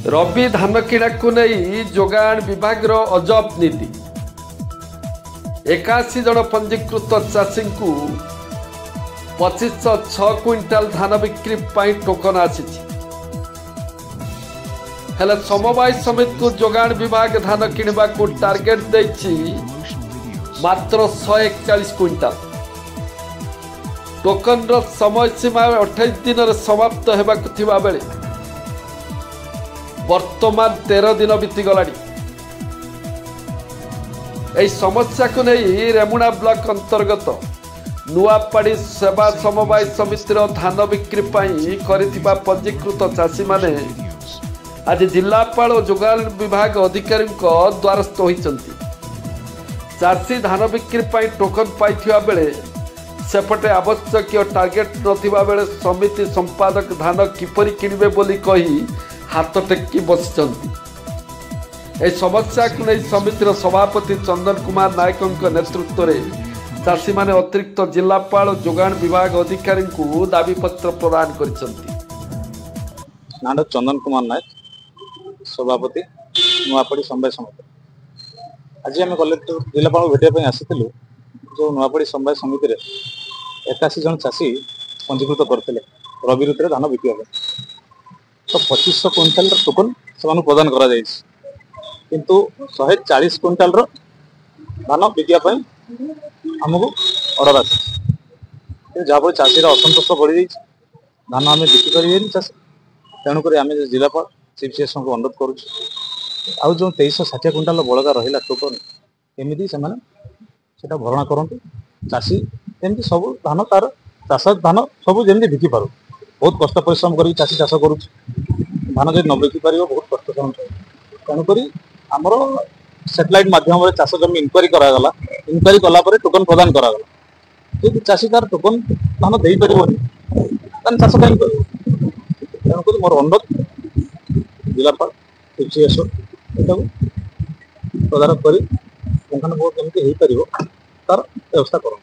रबी धान किणा को नहीं जोगाण विभाग अजब नीति 81 जन पंजीकृत चाषी को 2506 क्विंटाल धान बिक्री पाई टोकन आसी हेले समवाय समिति को जोगाण विभाग धान किणवा को टार्गेट देछि मात्र 141 क्विंटाल। टोकन रो समय सीमा 28 दिन रे समाप्त हेबाक थिबा बेले वर्तमान 13 दिन बीती गलानी। एही समस्या को नहीं रेमुणा ब्लॉक अंतर्गत नुआपाड़ी सेवा समवाय समितिर धान बिक्री पाई करिथिबा पंजीकृत चाषी माने आज जिलापाल और जोगाण विभाग अधिकारी द्वारस्थ होइचंती। चाषी धान बिक्री पाई टोकन पाइथिबा बेले सेपटे आवश्यक टार्गेट नथिबा बेले समिति संपादक धान किपरि किनिबे बोली कही हाथ टेकी बसिचंती। ए समस्या को नहीं समितिर सभापति चंदन कुमार नायक नेतृत्व में चाषी माने अतिरिक्त जिलापाल और जोगाण विभाग अधिकारी को दाबी पत्र प्रदान करिसंती। नाम चंदन कुमार नायक सभापति नुआपाड़ी समवाय समिति। आज आम कलेक्टर जिलापाल भेटापी आसीलु जो नुआपाड़ी समवाय समिति 81 जन चाषी पंजीकृत करते रवि ऋतु धान बिक्री तो 2500 क्विंटाल टोकन से प्रदान करा किंतु 140 क्विंटाल धान बिकापी आमको ऑर्डर आस जहाँफल चाषी असंतोष बढ़ी धान आम बिकिपर चाषी तेणुक आम जिलापाल चीफ सीएस को अनुरोध करुँ जो 2360 क्विंटाल बड़का रहा टोकन केमी से भरणा करते चाषी एमती सब धान तार चाष धान सब जमी बिकी पार बहुत कष्ट परिश्रम कर चाषी चाष कर धान जब न बिकी पार बहुत कष्ट तेणुक आमर सैटेलाइट माध्यम चाष जमी इनक्वारी करागला इनक्वारी कलापर टोकन प्रदान करागला जब चाषी तार टोकन धान दे पार चाष कहीं कर तेणुक मोर अनुरोध जिलापाल चीफ सीएस तदारख कर केमती तार व्यवस्था कर।